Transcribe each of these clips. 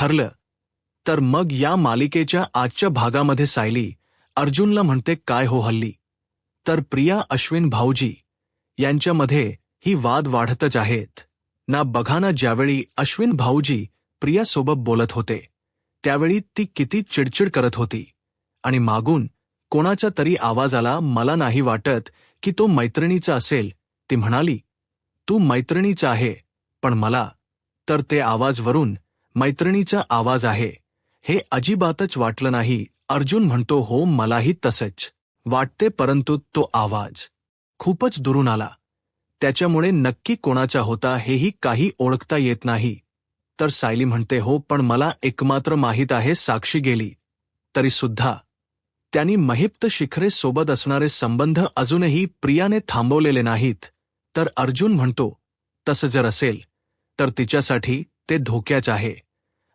ठरलं. तर मग या मालिकेच्या आजच्या भागामध्ये सायली अर्जुनला म्हणते, काय हो हल्ली तर प्रिया अश्विन भाऊजी यांच्यामध्ये ही वाद वाढतच आहेत ना. बघा ना, ज्यावेळी अश्विन भाऊजी प्रियासोबत बोलत होते त्यावेळी ती किती चिडचिड करत होती आणि मागून कोणाचा तरी आवाज आला. मला नाही वाटत की तो मैत्रिणीचा असेल. ती म्हणाली, तू मैत्रिणीचा आहे, पण मला तर ते आवाजवरून मैत्रिणीचा आवाज आहे हे अजिबातच वाटलं नाही. अर्जुन म्हणतो, हो मलाही तसंच वाटते, परंतु तो आवाज खूपच दुरून आला. त्याच्यामुळे नक्की कोणाचा होता हेही काही ओळखता येत नाही. तर सायली म्हणते, हो पण मला एकमात्र माहीत आहे, साक्षी गेली तरी सुद्धा त्यांनी महिप्त शिखरे सोबत असणारे संबंध अजूनही प्रियाने थांबवलेले नाहीत. तर अर्जुन म्हणतो, तसं जर असेल तर तिच्यासाठी ते धोक्याच आहे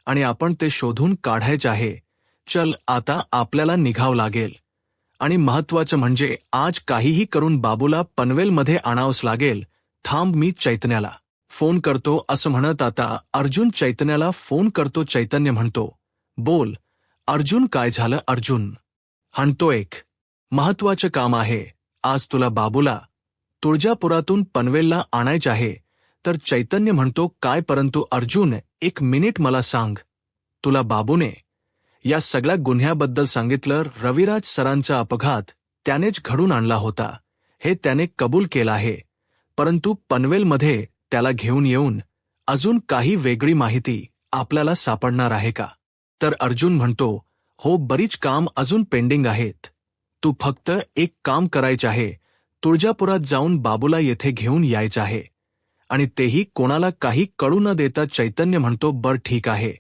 आणि आपण ते शोधून काढायचे आहे. चल आता आपल्याला निघावं लागेल आणि महत्वाचं म्हणजे आज काहीही करून बाबूला पनवेलमध्ये आणावंच लागेल. थांब, मी चैतन्याला फोन करतो असं म्हणत आता अर्जुन चैतन्याला फोन करतो. चैतन्य म्हणतो, बोल अर्जुन, काय झालं? अर्जुन म्हणतो, एक महत्वाचं काम आहे. आज तुला बाबूला तुळजापुरातून पनवेलला आणायचं आहे. तर चैतन्य म्हणतो, काय? परंतु अर्जुन, एक मिनिट मला सांग, तुला बाबूने या सगळ्या गुन्ह्याबद्दल सांगितलं? रविराज सरांचा अपघात त्यानेच घडून आणला होता हे त्याने कबूल केलं आहे, परंतु पनवेलमध्ये त्याला घेऊन येऊन अजून काही वेगळी माहिती आपल्याला सापडणार आहे का? तर अर्जुन म्हणतो, हो, बरीच काम अजून पेंडिंग आहेत. तू फक्त एक काम करायचं आहे, तुळजापुरात जाऊन बाबूला येथे घेऊन यायचं आहे आणि तेही कोणाला काही कळू न देता. चैतन्य म्हणतो, बरं ठीक आहे,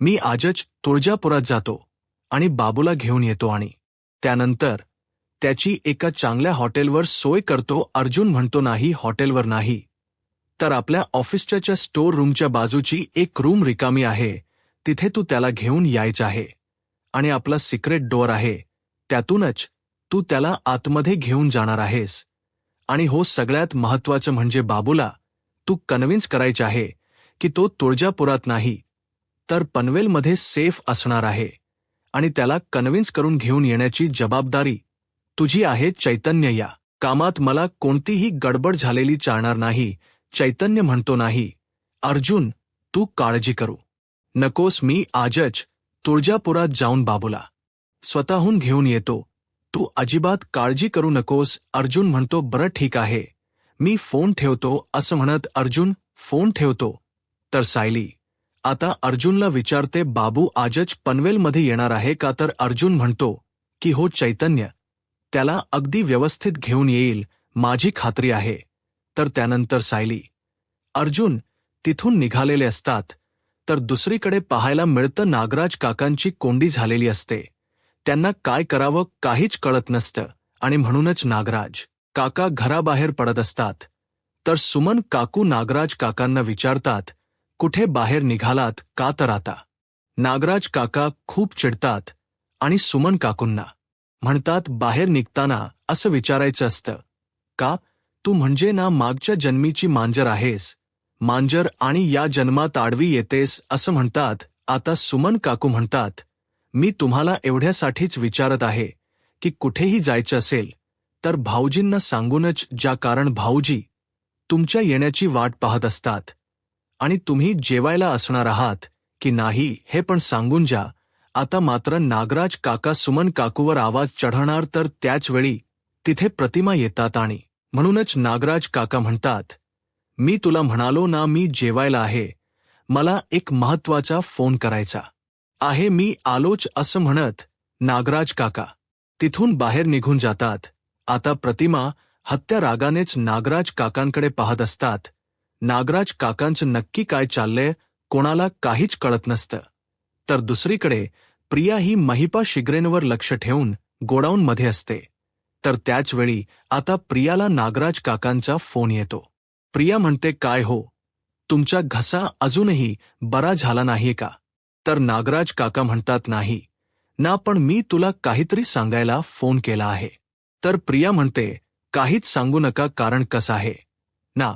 मी आजच तुळजापुरात जातो आणि बाबूला घेऊन येतो आणि त्यानंतर त्याची एका चांगल्या हॉटेलवर सोय करतो. अर्जुन म्हणतो, नाही, हॉटेलवर नाही, तर आपल्या ऑफिसच्या स्टोर रूमच्या बाजूची एक रूम रिकामी आहे, तिथे तू त्याला घेऊन यायचं आहे आणि आपला सिक्रेट डोअर आहे, त्यातूनच तू त्याला आतमध्ये घेऊन जाणार आहेस. आणि हो, सगळ्यात महत्वाचं म्हणजे बाबूला तू कन्व्हिन्स करायचं आहे की तो तुळजापुरात नाही तर पनवेलमध्ये सेफ असणार आहे आणि त्याला कन्व्हिन्स करून घेऊन येण्याची जबाबदारी तुझी आहे. चैतन्य, या कामात मला कोणतीही गडबड झालेली चालणार नाही. चैतन्य म्हणतो, नाही अर्जुन, तू काळजी करू नकोस, मी आजच तुळजापुरात जाऊन बाबूला स्वतःहून घेऊन येतो, तू अजिबात काळजी करू नकोस. अर्जुन म्हणतो, बरं ठीक आहे, मी फोन ठेवतो असं म्हणत अर्जुन फोन ठेवतो. तर सायली आता अर्जुनला विचारते, बाबू आजच पनवेलमध्ये येणार आहे का? तर अर्जुन म्हणतो की हो चैतन्य, त्याला अगदी व्यवस्थित घेऊन येईल, माझी खात्री आहे. तर त्यानंतर सायली अर्जुन तिथून निघालेले असतात तर दुसरीकडे पाहायला मिळतं नागराज काकांची कोंडी झालेली असते. त्यांना काय करावं काहीच कळत नसतं आणि म्हणूनच नागराज काका घराबाहेर पडत असतात. तर सुमन काकू नागराज काकांना विचारतात, कुठे बाहेर निघालात का? तर आता नागराज काका खूप चिडतात आणि सुमन काकूंना म्हणतात, बाहेर निघताना असं विचारायचं असतं का? तू म्हणजे ना मागच्या जन्मीची मांजर आहेस, मांजर, आणि या जन्मात आडवी येतेस असं म्हणतात. आता सुमन काकू म्हणतात, मी तुम्हाला एवढ्यासाठीच विचारत आहे की कुठेही जायचं असेल तर भाऊजींना सांगूनच जा, कारण भाऊजी तुमच्या येण्याची वाट पाहत असतात आणि तुम्ही जेवायला असणार आहात की नाही हे पण सांगून जा. आता मात्र नागराज काका सुमन काकूवर आवाज चढवणार तर त्याच वेळी तिथे प्रतिमा येतात आणि म्हणूनच नागराज काका म्हणतात, मी तुला म्हणालो ना, मी जेवायला आहे, मला एक महत्वाचा फोन करायचा आहे, मी आलोच असं म्हणत नागराज काका तिथून बाहेर निघून जातात. आता प्रतिमा हत्या रागानेच नागराज काकांकडे पाहत असतात. नागराज काकांचं नक्की काय चाललंय कोणाला काहीच कळत नसतं. तर दुसरीकडे प्रिया ही महिपा शिगरेंवर लक्ष ठेवून गोडाऊनमध्ये असते. तर त्याचवेळी आता प्रियाला नागराज काकांचा फोन येतो. प्रिया म्हणते, काय हो, तुमचा घसा अजूनही बरा झाला नाहीये का? तर नागराज काका म्हणतात, नाही ना, पण मी तुला काहीतरी सांगायला फोन केला आहे. तर प्रिया म्हणते, काहीच सांगू नका, कारण कसं आहे ना,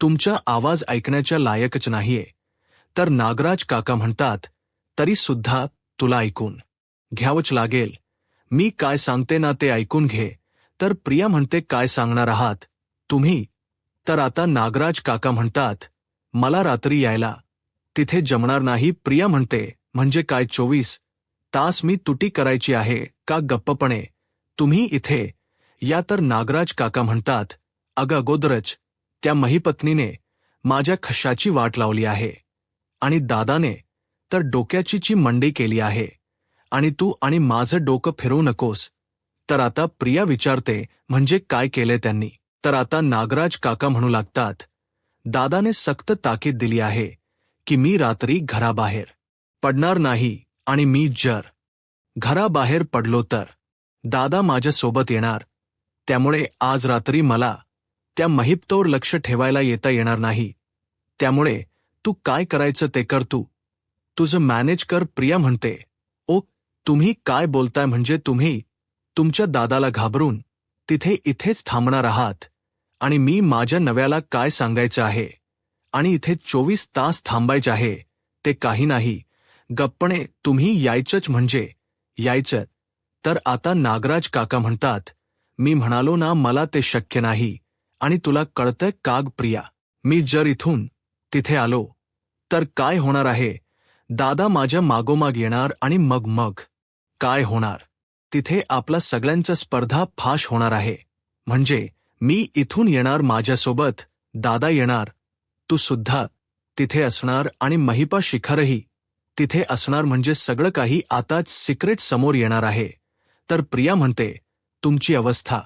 तुमचा आवाज ऐकण्याच्या लायकच नाहीये. तर नागराज काका म्हणतात, तरी सुद्धा तुला ऐकून घ्यावंच लागेल. मी काय सांगते ना ते ऐकून घे. तर प्रिया म्हणते, काय सांगणार आहात तुम्ही? तर आता नागराज काका म्हणतात, मला रात्री यायला तिथे जमणार नाही. प्रिया म्हणते, म्हणजे काय 24 तास मी तुटी करायची आहे का? गप्पपणे तुम्ही इथे या. तर नागराज काका म्हणतात, अगं अगोदरच त्या महिपत्नीने माझ्या खशाची वाट लावली आहे आणि दादाने तर डोक्याची मंडी केली आहे आणि तू आणि माझं डोकं फिरवू नकोस. तर आता प्रिया विचारते, म्हणजे काय केले त्यांनी? तर आता नागराज काका म्हणू लागतात, दादाने सक्त ताकीद दिली आहे की मी रात्री घराबाहेर पडणार नाही आणि मी जर घराबाहेर पडलो तर दादा माझ्यासोबत येणार. त्यामुळे आज रात्री मला त्या महिपतोवर लक्ष ठेवायला येता येणार नाही. त्यामुळे तू काय करायचं ते कर, तू तुझं मॅनेज कर. प्रिया म्हणते, ओ तुम्ही काय बोलताय? म्हणजे तुम्ही तुमच्या दादाला घाबरून इथेच थांबणार आहात आणि मी माझ्या नव्याला काय सांगायचं आहे आणि इथे 24 तास थांबायचे आहे ते काही नाही. गप्पणे तुम्ही यायचंच म्हणजे यायचं. तर आता नागराज काका म्हणतात, मी म्हणालो ना मला ते शक्य नाही. आणि तुला कळतंय का प्रिया, मी जर इथून तिथे आलो तर काय होणार आहे? दादा माझ्या मागोमाग येणार आणि मग काय होणार? तिथे आपला सगळ्यांचा स्पर्धा फाश होणार आहे. म्हणजे मी इथून येणार, माझ्यासोबत दादा येणार, तू सुद्धा तिथे असणार आणि महिपा शिखरही तिथे असणार. म्हणजे सगळं काही आताच सिक्रेट समोर येणार आहे. तर प्रिया म्हणते, तुमची अवस्था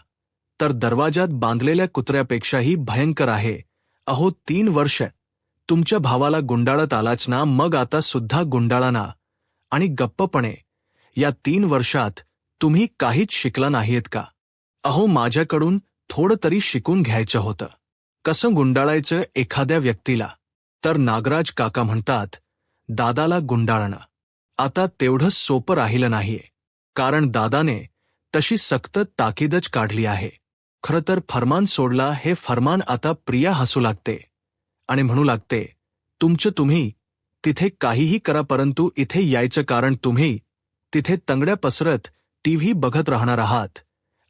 तर दरवाजात बांधलेल्या कुत्र्यापेक्षाही भयंकर आहे. अहो 3 वर्ष तुमच्या भावाला गुंडाळत आलाच ना, मग आता सुद्धा गुंडाळा ना. आणि गप्पपणे या 3 वर्षात तुम्ही काहीच शिकला नाहीत का? अहो माझ्याकडून थोडं तरी शिकून घ्यायचं होतं, कसं गुंडाळायचं एखाद्या व्यक्तीला. तर नागराज काका म्हणतात, दादाला गुंडाळणं आता तेवढं सोपं राहिलं नाहीये, कारण दादाने तशी सक्त ताकीदच काढली आहे. खरं तर फरमान सोडला हे फरमान. आता प्रिया हसू लागते आणि म्हणू लागते, तुम्ही तिथे काहीही करा, परंतु इथे यायचं कारण तुम्ही तिथे तंगड्या पसरत टीव्ही बघत राहणार आहात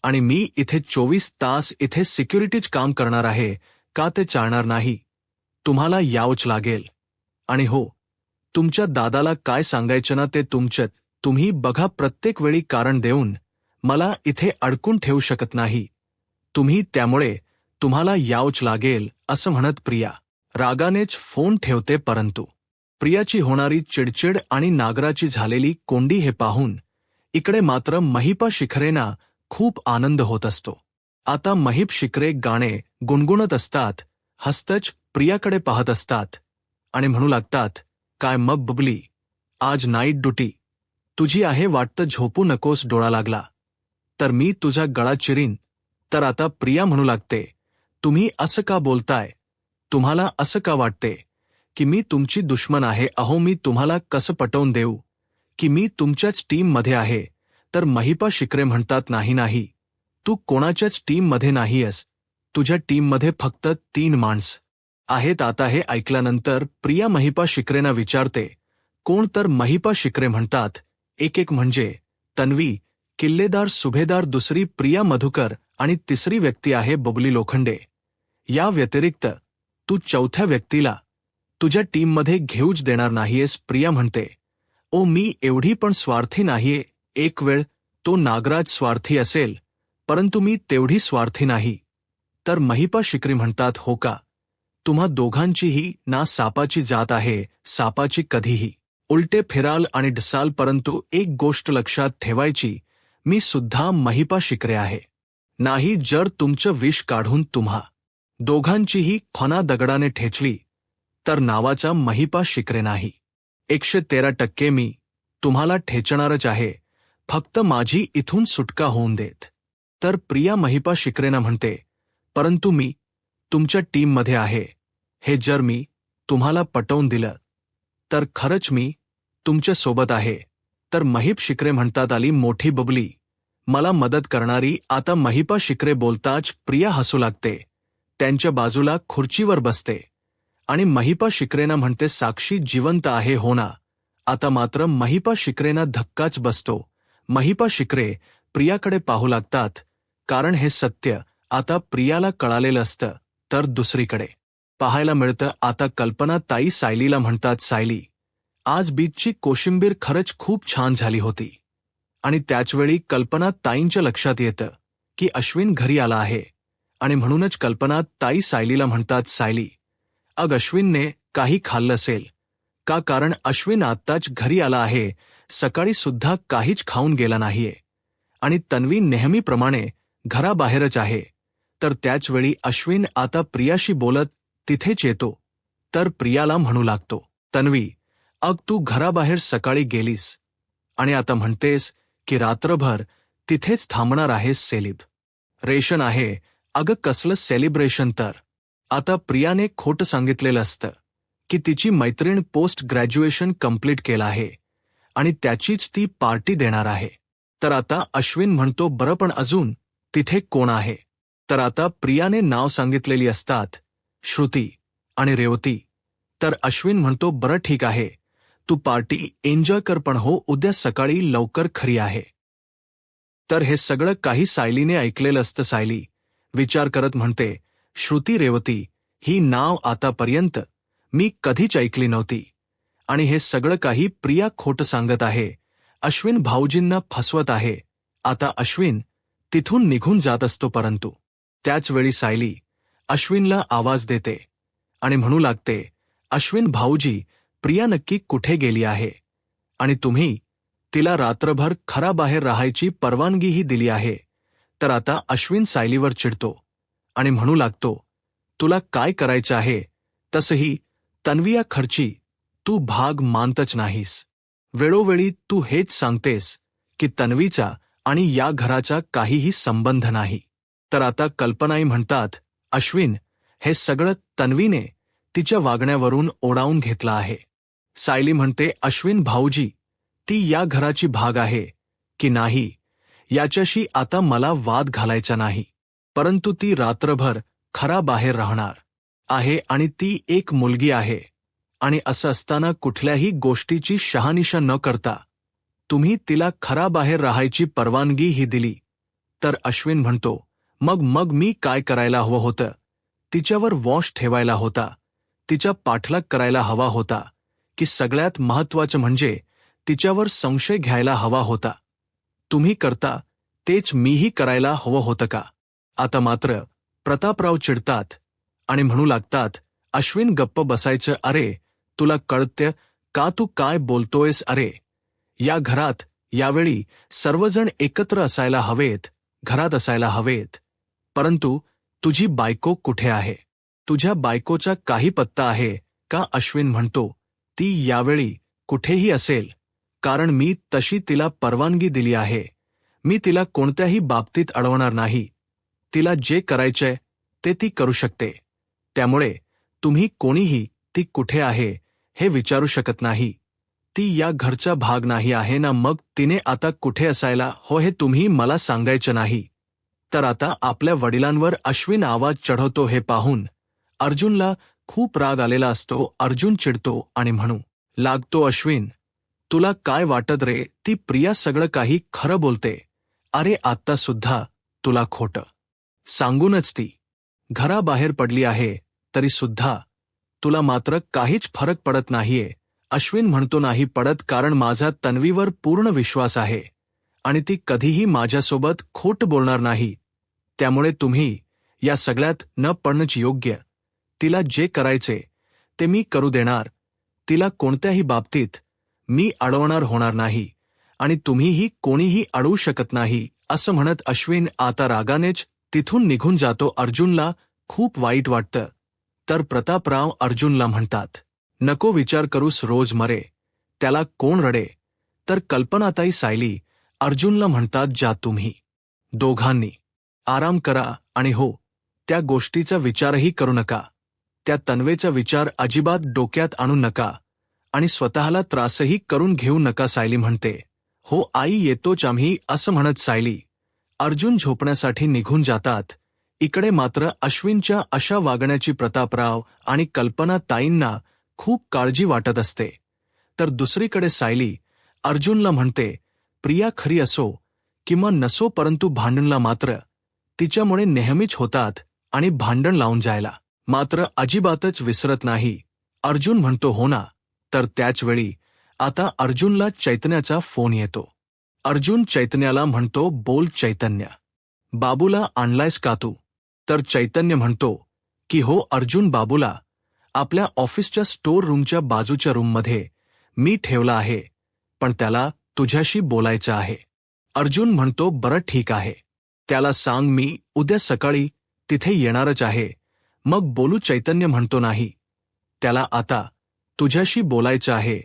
आणि मी इथे 24 तास इथे सिक्युरिटीच काम करणार आहे का? ते चालणार नाही. तुम्हाला यावंच लागेल. आणि हो, तुमच्या दादाला काय सांगायचं ना ते तुम्ही बघा. प्रत्येक वेळी कारण देऊन मला इथे अडकून ठेवू शकत नाही तुम्ही, त्यामुळे तुम्हाला यावंच लागेल. असं म्हणत प्रिया रागानेच फोन ठेवते. परंतु प्रियाची होणारी चिडचिड आणि नागराची झालेली कोंडी हे पाहून इकडे मात्र महिपा शिखरेंना खूप आनंद होत असतो. आता महिप शिखरे गाणे गुणगुणत असतात, हस्तच प्रियाकडे पाहत असतात आणि म्हणू लागतात, काय मग बबली, आज नाईट ड्युटी तुझी आहे वाटतं, झोपू नकोस, डोळा लागला तर मी तुझा गळा चिरीन. तर आता प्रिया म्हणू लागते, तुम्ही असं का बोलताय? तुम्हाला असं का वाटते की मी तुमची दुश्मन आहे? अहो मी तुम्हाला कसं पटवून देऊ की मी तुमच्याच टीममध्ये आहे? तर महिपा शिखरे म्हणतात, नाही, तू कोणाच्याच टीममध्ये नाहीयस, तुझ्या टीममध्ये फक्त 3 माणसं आहेत. आता हे ऐकल्यानंतर प्रिया महिपा शिखरेंना विचारते, कोण? तर महिपा शिखरे म्हणतात, एक म्हणजे तन्वी किल्लेदार सुभेदार, दुसरी प्रिया मधुकर आणि तिसरी व्यक्ती आहे बबली लोखंडे. या व्यतिरिक्त तू चौथ्या व्यक्तीला तुझ्या टीममध्ये घेऊच देणार नाहीयेस. प्रिया म्हणते, ओ मी एवढी पण स्वार्थी नाहीये. एक वेळ तो नागराज स्वार्थी असेल, परंतु मी तेवढी स्वार्थी नाही. तर महिपा शिखरे म्हणतात, हो का? तुम्हा दोघांचीही ना सापाची जात आहे, सापाची कधीही उलटे फिराल आणि डसाल. परंतु एक गोष्ट लक्षात ठेवायची, मी सुद्धा महिपा शिखरे आहे. नाही जर तुमचं विष काढून तुम्हा दोघांचीही खणा दगडाने ठेचली तर नावाचा महिपा शिखरे नाही. 113% मी तुम्हाला ठेचणारच आहे, फक्त माझी इथून सुटका होऊन देत. तर प्रिया महिपा शिखरेंना म्हणते, परंतु मी तुमच्या टीममध्ये आहे, हे जर मी तुम्हाला पटवून दिलं तर खरंच मी तुमच्या सोबत आहे. तर महिप शिखरे म्हणतात, आली मोठी बबली मला मदत करणारी. आता महिपा शिखरे बोलताच प्रिया हसू लागते, त्यांच्या बाजूला खुर्चीवर बसते आणि महिपा शिखरेंना म्हणते, साक्षी जिवंत आहे हो ना? आता मात्र महिपा शिकरेंना धक्काच बसतो. महिपा शिकरे प्रियाकडे पाहू लागतात, कारण हे सत्य आता प्रियाला कळालेलं असतं. तर दुसरीकडे पाहायला मिळतं आता कल्पना ताई सायलीला म्हणतात, सायली, आज बीचची कोशिंबीर खरंच खूप छान झाली होती. आणि त्याचवेळी कल्पना ताईंच्या लक्षात येतं की अश्विन घरी आला आहे. आणि म्हणूनच कल्पना ताई सायलीला म्हणतात, सायली, अग अश्विनने काही खाल्लं असेल का, कारण अश्विन आत्ताच घरी आला आहे, सकाळी सुद्धा काहीच खाऊन गेला नाहीये. आणि तन्वी नेहमीप्रमाणे घराबाहेरच आहे. तर त्याचवेळी अश्विन आता प्रियाशी बोलत तिथेच येतो. तर प्रियाला म्हणू लागतो, तन्वी, अग तू घराबाहेर सकाळी गेलीस आणि आता म्हणतेस की रात्रभर तिथेच थांबणार आहेस. सेलिब्रेशन आहे. अगं कसलं सेलिब्रेशन? तर आता प्रियाने खोटं सांगितलेलं असतं की तिची मैत्रीण पोस्ट ग्रॅज्युएशन कंप्लीट केलं आहे आणि त्याचीच ती पार्टी देणार आहे. तर आता अश्विन म्हणतो, बरं पण अजून तिथे कोण आहे? तर आता प्रियाने नाव सांगितलेली असतात, श्रुती आणि रेवती. तर अश्विन म्हणतो, बरं ठीक आहे, तू पार्टी एन्जॉय कर, पण हो उद्या सकाळी लवकर खरी आहे. तर हे सगळं काही सायलीने ऐकलेलं असतं. सायली विचार करत म्हणते, श्रुती रेवती ही नाव आतापर्यंत मी कधीच ऐकली नव्हती. आणि हे सगळं काही प्रिया खोटं सांगत आहे, अश्विन भाऊजींना फसवत आहे. आता अश्विन तिथून निघून जात असतो, परंतु त्याचवेळी सायली अश्विनला आवाज देते आणि म्हणू लागते, अश्विन भाऊजी, प्रिया नक्की कुठे गेली आहे? आणि तुम्ही तिला रात्रभर घराबाहेर राहायची परवानगीही दिली आहे. तर आता अश्विन सायलीवर चिडतो आणि म्हणू लागतो, तुला काय करायचं आहे तसंही तन्विया खर्ची तू भाग मानतच नाहीस. वेळोवेळी तू हेच सांगतेस की तन्वीचा आणि या घराचा काहीही संबंध नाही. तर आता कल्पनाई म्हणतात, अश्विन, हे सगळं तन्वीने तिच्या वागण्यावरून ओढावून घेतलं आहे. सायली म्हणते, अश्विन भाऊजी, ती या घराची भाग आहे की नाही याच्याशी आता मला वाद घालायचा नाही, परंतु ती रात्रभर घराबाहेर राहणार आहे आणि ती एक मुलगी आहे. आणि असं असताना कुठल्याही गोष्टीची शहानिशा न करता तुम्ही तिला घराबाहेर राहायची परवानगीही दिली. तर अश्विन म्हणतो, मग मी काय करायला हवं होतं? तिच्यावर वॉश ठेवायला होता, तिच्या पाठलाग करायला हवा होता, की सगळ्यात महत्त्वाचं म्हणजे तिच्यावर संशय घ्यायला हवा होता? तुम्ही करता तेच मीही करायला हवं होतं का? आता मात्र प्रतापराव चिडतात आणि म्हणू लागतात, अश्विन गप्प बसायचं. अरे तुला कळतं का तू काय बोलतोयस? अरे या घरात यावेळी सर्वजण एकत्र असायला हवेत, घरात असायला हवेत, परंतु तुझी बायको कुठे आहे? तुझ्या बायकोचा काही पत्ता आहे का? अश्विन म्हणतो, ती यावेळी कुठेही असेल, कारण मी तशी तिला परवानगी दिली आहे. मी तिला कोणत्याही बाबतीत अडवणार नाही. तिला जे करायचंय ते ती करू शकते. त्यामुळे तुम्ही कोणीही ती कुठे आहे हे विचारू शकत नाही. ती या घरचा भाग नाही आहे ना, मग तिने आता कुठे असायला हो हे तुम्ही मला सांगायचं नाही. तर आता आपल्या वडिलांवर अश्विन आवाज चढवतो हे पाहून अर्जुनला खूप राग आलेला असतो. अर्जुन चिडतो आणि म्हणू लागतो, अश्विन, तुला काय वाटत रे? ती प्रिया सगळं काही खरं बोलते. अरे आत्ता सुद्धा तुला खोटं सांगूनच ती घराबाहेर पडली आहे, तरी सुद्धा तुला मात्र काहीच फरक पडत नाहीये. अश्विन म्हणतो, नाही पडत, कारण माझा तन्वीवर पूर्ण विश्वास आहे आणि ती कधीही माझ्यासोबत खोट बोलणार नाही. त्यामुळे तुम्ही या सगळ्यात न पडणंच योग्य. तिला जे करायचे ते मी करू देणार. तिला कोणत्याही बाबतीत मी अडवणार होणार नाही आणि तुम्हीही कोणीही अडवू शकत नाही. असं म्हणत अश्विन आता रागानेच तिथून निघून जातो. अर्जुनला खूप वाईट वाटतं. तर प्रतापराव अर्जुनला म्हणतात, नको विचार करूस, रोज मरे त्याला कोण रडे? तर कल्पनाताई सायली अर्जुनला म्हणतात, जा तुम्ही दोघांनी आराम करा आणि हो त्या गोष्टीचा विचारही करू नका. त्या तन्वेचा विचार अजिबात डोक्यात आणू नका आणि स्वतःला त्रासही करून घेऊ नका. सायली म्हणते, हो आई येतोच आम्ही. असं म्हणत सायली अर्जुन झोपण्यासाठी निघून जातात. इकडे मात्र अश्विनच्या अशा वागण्याची प्रतापराव आणि कल्पना ताईंना खूप काळजी वाटत असते. तर दुसरीकडे सायली अर्जुनला म्हणते, प्रिया खरी असो किंवा नसो परंतु भांडणला मात्र तिच्यामुळे नेहमीच होतात आणि भांडण लावून जायला मात्र अजिबातच विसरत नाही. अर्जुन म्हणतो हो ना. तर त्याच वेळी आता अर्जुनला चैतन्याचा फोन येतो. अर्जुन चैतन्याला म्हणतो, बोल चैतन्य, बाबूला आणलायस का तू? तर चैतन्य म्हणतो की हो अर्जुन, बाबूला आपल्या ऑफिसच्या स्टोर रूमच्या बाजूच्या रूममध्ये मी ठेवला आहे, पण त्याला तुझ्याशी बोलायचं आहे. अर्जुन म्हणतो, बरं ठीक आहे, त्याला सांग मी उद्या सकाळी तिथे येणारच आहे, मग बोलू. चैतन्य म्हणतो, नाही, त्याला आता तुझ्याशी बोलायचं आहे.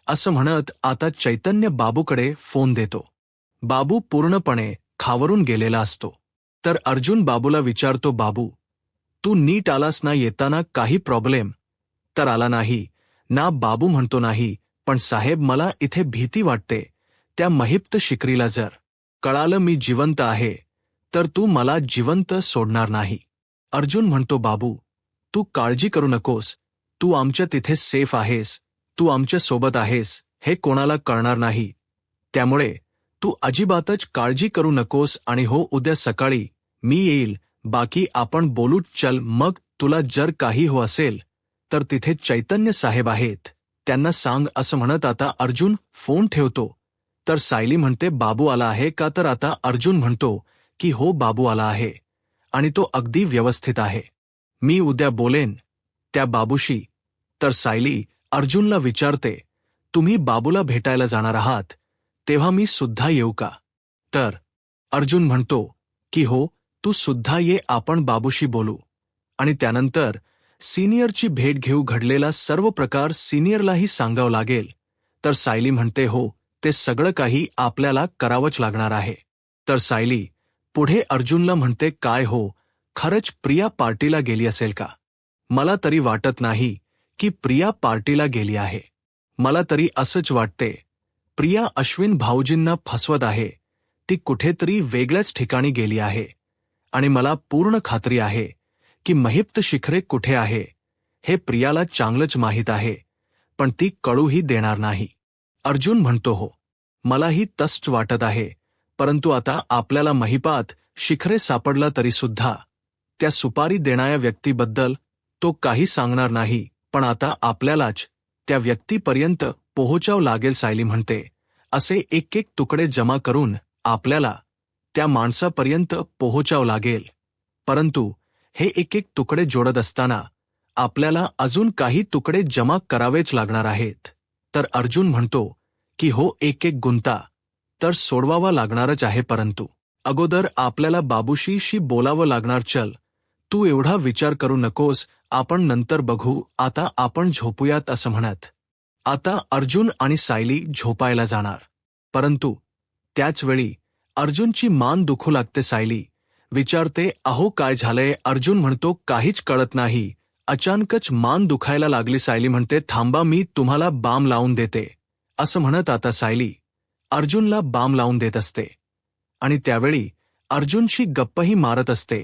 असं म्हणत आता चैतन्य बाबूकडे फोन देतो. बाबू पूर्णपणे खावरून गेलेला असतो. तर अर्जुन बाबूला विचारतो, बाबू तू नीट आलास ना? येताना काही प्रॉब्लेम तर आला नाही ना? बाबू म्हणतो, नाही, पण साहेब मला इथे भीती वाटते. त्या महिप्त शिकरीला जर कळालं मी जिवंत आहे तर तू मला जिवंत सोडणार नाही. अर्जुन म्हणतो, बाबू तू काळजी करू नकोस, तू आमच्या तिथे सेफ आहेस, तू आमच्या सोबत आहेस, हे कोणाला कळणार नाही, त्यामुळे तू अजिबातच काळजी करू नकोस. आणि हो, उद्या सकाळी मी येईल, बाकी आपण बोलू. चल मग, तुला जर काही हो असेल तर तिथे चैतन्य साहेब आहेत, त्यांना सांग. असं म्हणत आता अर्जुन फोन ठेवतो. तर सायली म्हणते, बाबू आला आहे का? तर आता अर्जुन म्हणतो की हो बाबू आला आहे आणि तो अगदी व्यवस्थित आहे, मी उद्या बोलेन त्या बाबूशी. तर सायली अर्जुनला विचारते, तुम्ही बाबूला भेटायला जाणार आहात तेव्हा मी सुद्धा येऊ का? तर अर्जुन म्हणतो की हो, तू सुद्धा ये, आपण बाबूशी बोलू आणि त्यानंतर सिनियरची भेट घेऊ. घडलेला सर्व प्रकार सिनियरलाही सांगावं लागेल. तर सायली म्हणते, हो, ते सगळं काही आपल्याला करावंच लागणार आहे. तर सायली पुढे अर्जुनला म्हणते, काय हो, खरंच प्रिया पार्टीला गेली असेल का? मला तरी वाटत नाही की प्रिया पार्टीला गेली आहे. मला तरी असंच वाटते, प्रिया अश्विन भाऊजींना फसवत आहे. ती कुठेतरी वेगळ्याच ठिकाणी गेली आहे आणि मला पूर्ण खात्री आहे की महिप्त शिखरे कुठे आहे हे प्रियाला चांगलंच माहीत आहे, पण ती कळूही देणार नाही. अर्जुन म्हणतो, हो, मलाही तसंच वाटत आहे, परंतु आता आपल्याला महिपात शिखरे सापडला तरी सुद्धा त्या सुपारी देणाऱ्या व्यक्तीबद्दल तो काही सांगणार नाही, पण आता आपल्यालाच त्या व्यक्तीपर्यंत पोहोचावं लागेल. सायली म्हणते, असे एक एक तुकडे जमा करून आपल्याला त्या माणसापर्यंत पोहोचावं लागेल, परंतु हे एक एक तुकडे जोडत असताना आपल्याला अजून काही तुकडे जमा करावेच लागणार आहेत. तर अर्जुन म्हणतो की हो, एक एक गुंता तर सोडवावा लागणारच आहे, परंतु अगोदर आपल्याला बाबूशी बोलावं लागणार. चल, तू एवढा विचार करू नकोस, आपण नंतर बघू, आता आपण झोपूयात. असं म्हणत आता अर्जुन आणि सायली झोपायला जाणार, परंतु त्याच वेळी अर्जुनची मान दुखू लागते. सायली विचारते, अहो काय झालंय? अर्जुन म्हणतो, काहीच कळत नाही, अचानकच मान दुखायला लागली. सायली म्हणते, थांबा, मी तुम्हाला बाम लावून देते. असं म्हणत आता सायली अर्जुनला बाम लावून देत असते आणि त्यावेळी अर्जुनशी गप्पही मारत असते.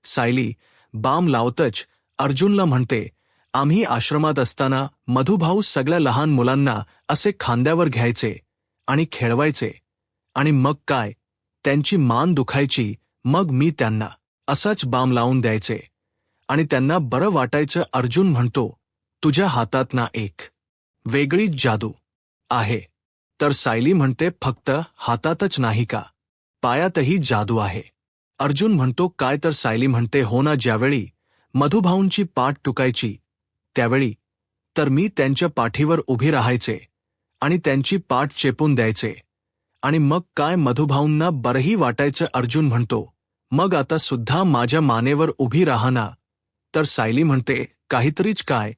सायली बाम लावतच अर्जुनला म्हणते, आम्ही आश्रमात असताना मधुभाऊ सगळ्या लहान मुलांना असे खांद्यावर घ्यायचे आणि खेळवायचे आणि मग काय, त्यांची मान दुखायची, मग मी त्यांना असाच बाम लावून द्यायचे आणि त्यांना बरं वाटायचं. अर्जुन म्हणतो, तुझ्या हातात ना एक वेगळीच जादू आहे. तर सायली म्हणते, फक्त हातातच नाही का, पायातही जादू आहे. अर्जुन म्हणतो, काय? तर सायली म्हणते, हो ना, ज्यावेळी मधुभाऊंची पाठ टुकायची त्यावेळी तर मी त्यांच्या पाठीवर उभी राहायचे आणि त्यांची पाठ चेपून द्यायचे आणि मग काय, मधुभाऊंना बरंही वाटायचं. अर्जुन म्हणतो, मग आता सुद्धा माझ्या मानेवर उभी राहा ना. तर सायली म्हणते, काहीतरीच काय,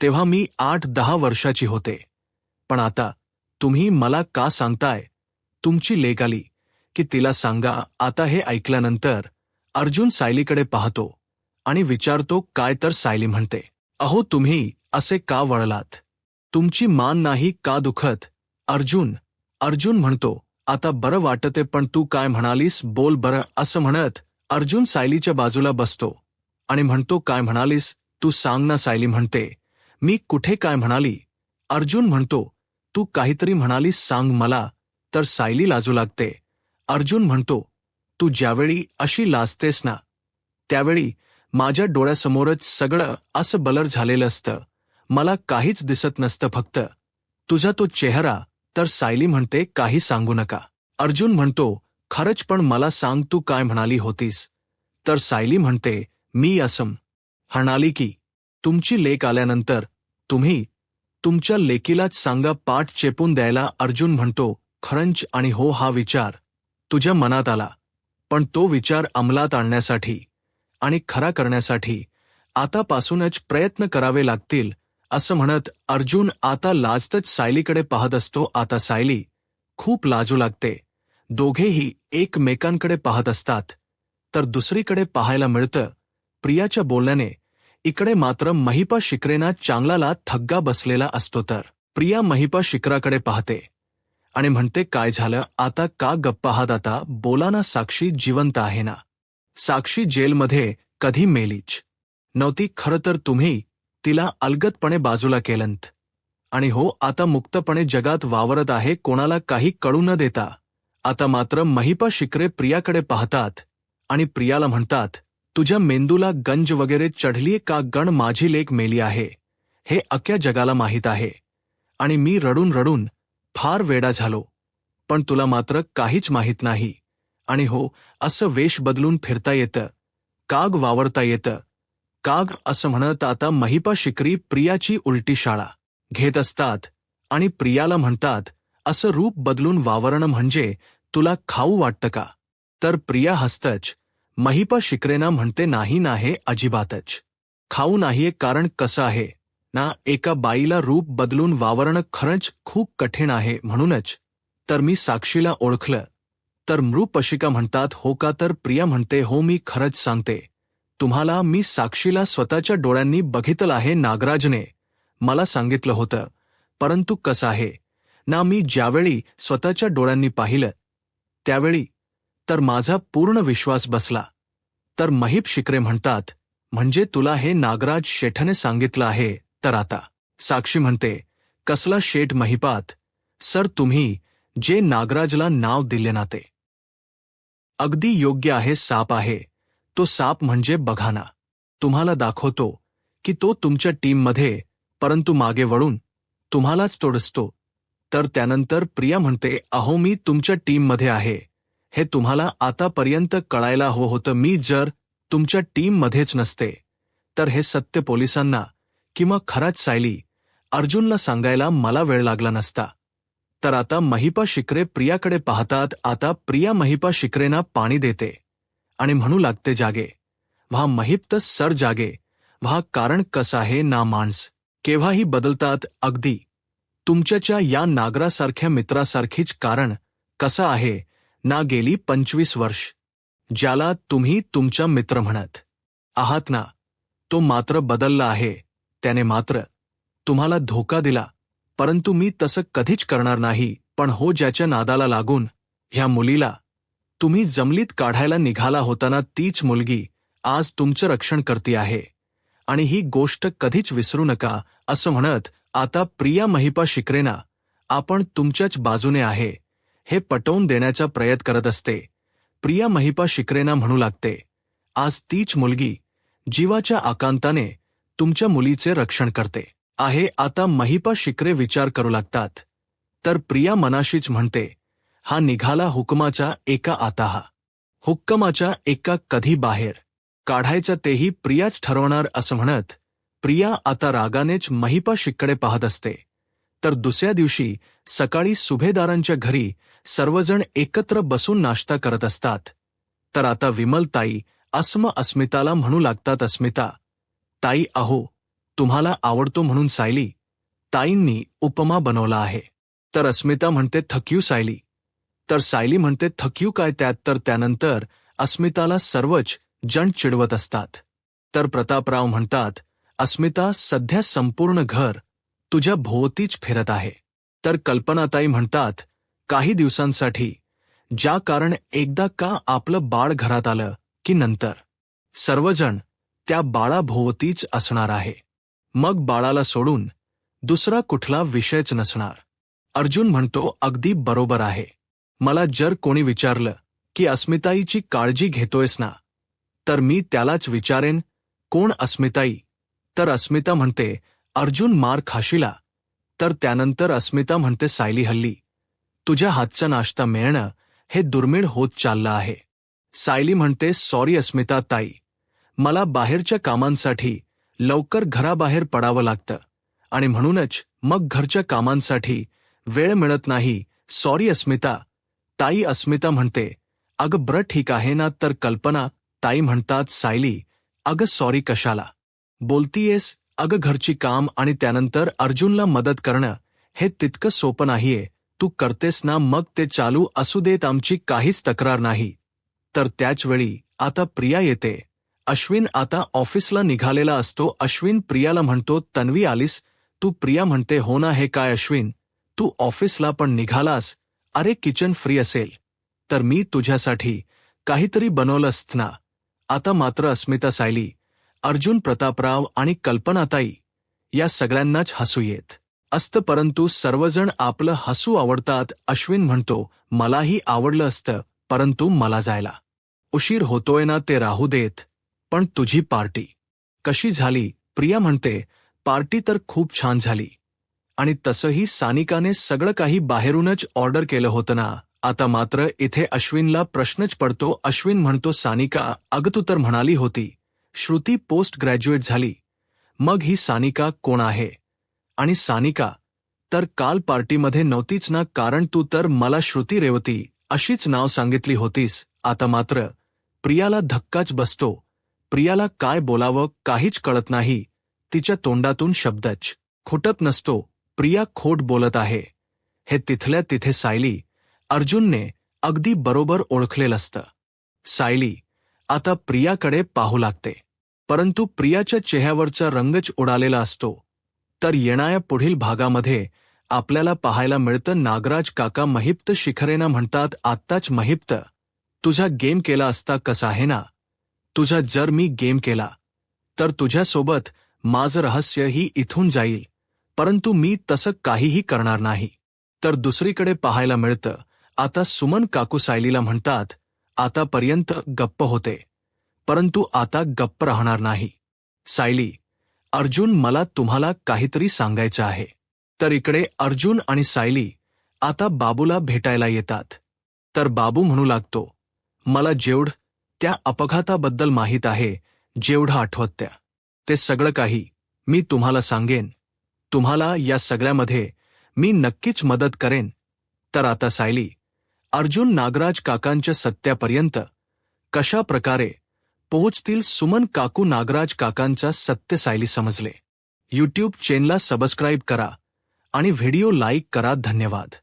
तेव्हा मी 8-10 वर्षाची होते, पण आता तुम्ही मला का सांगताय? तुमची लेक आली की तिला सांगा. आता हे ऐकल्यानंतर अर्जुन सायलीकडे पाहतो आणि विचारतो, काय? तर सायली म्हणते, अहो तुम्ही असे का वळलात? तुमची मान नाही का दुखत? अर्जुन म्हणतो, आता बरं वाटते, पण तू काय म्हणालीस? बोल बरं. असं म्हणत अर्जुन सायलीच्या बाजूला बसतो आणि म्हणतो, काय म्हणालीस? तू सांग ना. सायली म्हणते, मी कुठे काय म्हणाली? अर्जुन म्हणतो, तू काहीतरी म्हणालीस सांग मला. तर सायली लाजू लागते. अर्जुन म्हणतो, तू ज्यावेळी अशी लाजतेस ना, त्यावेळी माझ्या डोळ्यासमोरच सगळं असं ब्लर झालेलं असतं. मला काहीच दिसत नसतं, फक्त तुझा तो चेहरा. तर सायली म्हणते, काही सांगू नका. अर्जुन म्हणतो, खरंच पण मला सांग तू काय म्हणाली होतीस. तर सायली म्हणते, मी असं म्हणाली की तुमची लेक आल्यानंतर तुम्ही तुमच्या लेकीलाच सांगा पाठ चेपून द्यायला. अर्जुन म्हणतो, खरंच आणि हो, हा विचार तुझ्या मनात आला, पण तो विचार अंमलात आणण्यासाठी आणि खरा करण्यासाठी आतापासूनच प्रयत्न करावे लागतील. असं म्हणत अर्जुन आता लाजतच सायलीकडे पाहत असतो. आता सायली खूप लाजू लागते. दोघेही एकमेकांकडे पाहत असतात. तर दुसरीकडे पाहायला मिळतं प्रियाच्या बोलण्याने इकडे मात्र महिपा शिकरेना चांगलाला थग्गा बसलेला असतो. तर प्रिया महिपा शिखराकडे पाहते आणि म्हणते, काय झालं आता, का गप्प आहात, आता बोला ना. साक्षी जिवंत आहे ना. साक्षी जेलमध्ये कधी मेलीच नव्हती. खरं तर तुम्ही तिला अलगदपणे बाजूला केलंत आणि हो, आता मुक्तपणे जगात वावरत आहे, कोणाला काही कळू न देता. आता मात्र महिपा शिकरे प्रियाकडे पाहतात आणि प्रियाला म्हणतात, तुझ्या मेंदूला गंज वगैरे चढलीये का गण, माझी लेक मेली आहे हे अख्ख्या जगाला माहीत आहे आणि मी रडून रडून फार वेडा झालो, पण तुला मात्र काहीच माहीत नाही. आणि हो, असं वेश बदलून फिरता येतं, काग वावरता येतं, काग. असं म्हणत आता महिपा शिकरी प्रियाची उलटी शाळा घेत असतात आणि प्रियाला म्हणतात, असं रूप बदलून वावरणं म्हणजे तुला खाऊ वाटतं का. तर प्रिया हसतच महिपा शिकरेना म्हणते, नाही ना, हे अजिबातच खाऊ नाहीये. कारण कसं आहे ना, एका बाईला रूप बदलून वावरणं खरंच खूप कठीण आहे. म्हणूनच तर मी साक्षीला ओळखलं. तर मृपशिका म्हणतात, हो का. तर प्रिया म्हणते, हो, मी खरंच सांगते तुम्हाला, मी साक्षीला स्वतःच्या डोळ्यांनी बघितलं आहे. नागराजने मला सांगितलं होतं, परंतु कसं आहे ना, मी ज्यावेळी स्वतःच्या डोळ्यांनी पाहिलं त्यावेळी तर माझा पूर्ण विश्वास बसला. तर महिप शिकरे म्हणतात, म्हणजे तुला हे नागराज शेठने सांगितलं आहे. तर आता साक्षी म्हणते, कसला शेठ महिपात, सर तुम्ही जे नागराजला नाव दिले ना ते अगदी योग्य आहे. साप आहे तो, साप म्हणजे बघा ना, तुम्हाला दाखवतो की तो तुमच्या टीममध्ये, परंतु मागे वळून तुम्हालाच तोडसतो. तर त्यानंतर प्रिया म्हणते, अहो, मी तुमच्या टीममध्ये आहे हे तुम्हाला आतापर्यंत कळायला हवं होतं. मी जर तुमच्या टीममध्येच नसते तर हे सत्य पोलिसांना किंवा खराच सायली अर्जुनला सांगायला मला वेळ लागला नसता. तर आता महिपा शिकरे प्रियाकडे पाहतात. आता प्रिया महिपा शिकरेना पाणी देते आणि म्हणू लागते, जागे व्हा महिप, सर जागे व्हा. कारण कसं आहे ना, माणस केव्हाही बदलतात, अगदी तुमच्याच्या या नागरासारख्या मित्रासारखीच. कारण कसं आहे ना, गेली 25 वर्ष ज्याला तुम्ही तुमचा मित्र म्हणत आहात ना, तो मात्र बदलला आहे. त्याने मात्र तुम्हाला धोका दिला, परंतु मी तसं कधीच करणार नाही. पण हो, ज्याच्या नादाला लागून ह्या मुलीला तुम्ही जमलीत काढायला निघाला होताना, तीच मुलगी आज तुमचं रक्षण करती आहे आणि ही गोष्ट कधीच विसरू नका. असं म्हणत आता प्रिया महिपा शिकरेना आपण तुमच्याच बाजूने आहे हे पटवून देण्याचा प्रयत्न करत असते. प्रिया महिपा शिकरेना म्हणू लागते, आज तीच मुलगी जीवाच्या आकांताने तुमच्या मुलीचे रक्षण करते आहे. आता महिपा शिकरे विचार करू लागतात. तर प्रिया मनाशीच म्हणते, हा निघाला हुकमाचा एका, आता हा हुक्कमाच्या एका कधी बाहेर काढायचा तेही प्रियाच ठरवणार. असं म्हणत प्रिया आता रागानेच महिपा शिककडे पाहत असते. तर दुसऱ्या दिवशी सकाळी सुभेदारांच्या घरी सर्वजण एकत्र बसून नाश्ता करत असतात. तर आता विमलताई अस्मिताला म्हणू लागतात, अस्मिता ताई, अहो, तुम्हाला आवडतो म्हणून सायली ताईंनी उपमा बनवला आहे. तर अस्मिता म्हणते, थक्यू सायली. तर सायली म्हणते, थक्यू काय त्यात. तर त्यानंतर अस्मिताला सर्वच जण चिडवत असतात. तर प्रतापराव म्हणतात, अस्मिता, सध्या संपूर्ण घर तुझ्या भोवतीच फिरत आहे. तर कल्पनाताई म्हणतात, काही दिवसांसाठी, ज्या कारण एकदा का आपलं बाळ घरात आलं की नंतर सर्वजण त्या बाळाभोवतीच असणार आहे. मग बाळाला सोडून दुसरा कुठला विषयच नसणार. अर्जुन म्हणतो, अगदी बरोबर आहे. मला जर कोणी विचारलं की अस्मिताईची काळजी घेतोयस ना, तर मी त्यालाच विचारेन, कोण अस्मिताई? तर अस्मिता म्हणते, अर्जुन मार खाशीला. तर त्यानंतर अस्मिता म्हणते, सायली हल्ली तुझ्या हातचा नाश्ता मिळणं हे दुर्मिळ होत चाललं आहे. सायली म्हणते, सॉरी अस्मिता ताई, मला बाहेरच्या कामांसाठी लवकर घराबाहेर पडावं लागतं आणि म्हणूनच मग घरच्या कामांसाठी वेळ मिळत नाही. सॉरी अस्मिता ताई. अस्मिता म्हणते, अगं बरं ठीक आहे ना. तर कल्पना ताई म्हणतात, सायली अगं सॉरी कशाला बोलतीयेस? अगं घरची काम आणि त्यानंतर अर्जुनला मदत करणं हे तितकं सोपं नाहीये. तू करतेस ना, मग ते चालू असू देत, आमची काहीच तक्रार नाही. तर त्याचवेळी आता प्रिया येते. अश्विन आता ऑफिसला निघालेला असतो. अश्विन प्रियाला म्हणतो, तन्वी आलीस तू? प्रिया म्हणते, हो ना. हे काय अश्विन, तू ऑफिसला पण निघालास? अरे किचन फ्री असेल तर मी तुझ्यासाठी काहीतरी बनवलं असतं ना. आता मात्र अस्मिता, सायली, अर्जुन, प्रतापराव आणि कल्पनाताई या सगळ्यांनाच हसू येत असतं, परंतु सर्वजण आपलं हसू आवडतात. अश्विन म्हणतो, मलाही आवडलं असतं, परंतु मला जायला उशीर होतोय ना. ते राहू देत, पण तुझी पार्टी कशी झाली? प्रिया म्हणते, पार्टी तर खूप छान झाली आणि तसंही सानिकाने सगळं काही बाहेरूनच ऑर्डर केलं होतं ना. आता मात्र इथे अश्विनला प्रश्नच पडतो. अश्विन म्हणतो, सानिका अगं तू तर म्हणाली होती श्रुती पोस्ट ग्रॅज्युएट झाली, मग ही सानिका कोण आहे? आणि सानिका तर काल पार्टीमध्ये नव्हतीच ना, कारण तू तर मला श्रुती रेवती अशीच नाव सांगितली होतीस. आता मात्र प्रियाला धक्काच बसतो. प्रियाला काय बोलावं काहीच कळत नाही. तिच्या तोंडातून शब्दच खुटत नसतो. प्रिया खोट बोलत आहे हे तिथल्या तिथे सायली, अर्जुनने अगदी बरोबर ओळखलेलं असतं. सायली आता प्रियाकडे पाहू लागते, परंतु प्रियाच्या चेहऱ्यावरचा रंगच उडालेला असतो. तर येणाऱ्या पुढील भागामध्ये आपल्याला पाहायला मिळतं, नागराज काका महिप्त शिखरेना म्हणतात, आत्ताच महिप्त तुझा गेम केला असता कसा आहे ना? तुझा जर मी गेम केला तर तुझ्यासोबत माझं रहस्यही इथून जाईल, परंतु मी तसं काहीही करणार नाही. तर दुसरीकडे पाहायला मिळतं, आता सुमन काकू सायलीला म्हणतात, आतापर्यंत गप्प होते, परंतु आता गप्प राहणार नाही. सायली, अर्जुन, मला तुम्हाला काहीतरी सांगायचं आहे. तर इकडे अर्जुन आणि सायली आता बाबूला भेटायला येतात. तर बाबू म्हणू लागतो, मला जेवढं त्या अपघाताबद्दल माहीत आहे, जेवढं आठवतं ते सगळं काही मी तुम्हाला सांगेन. तुम्हाला या सगळ्यामध्ये मी नक्कीच मदत करेन. तर आता सायली, अर्जुन नागराज काकांच्या सत्यापर्यंत कशा प्रकारे पोहोचतील? सुमन काकू नागराज काकांचा सत्य सायली समजले. यूट्यूब चॅनलला सबस्क्राईब करा आणि व्हिडिओ लाईक करा. धन्यवाद.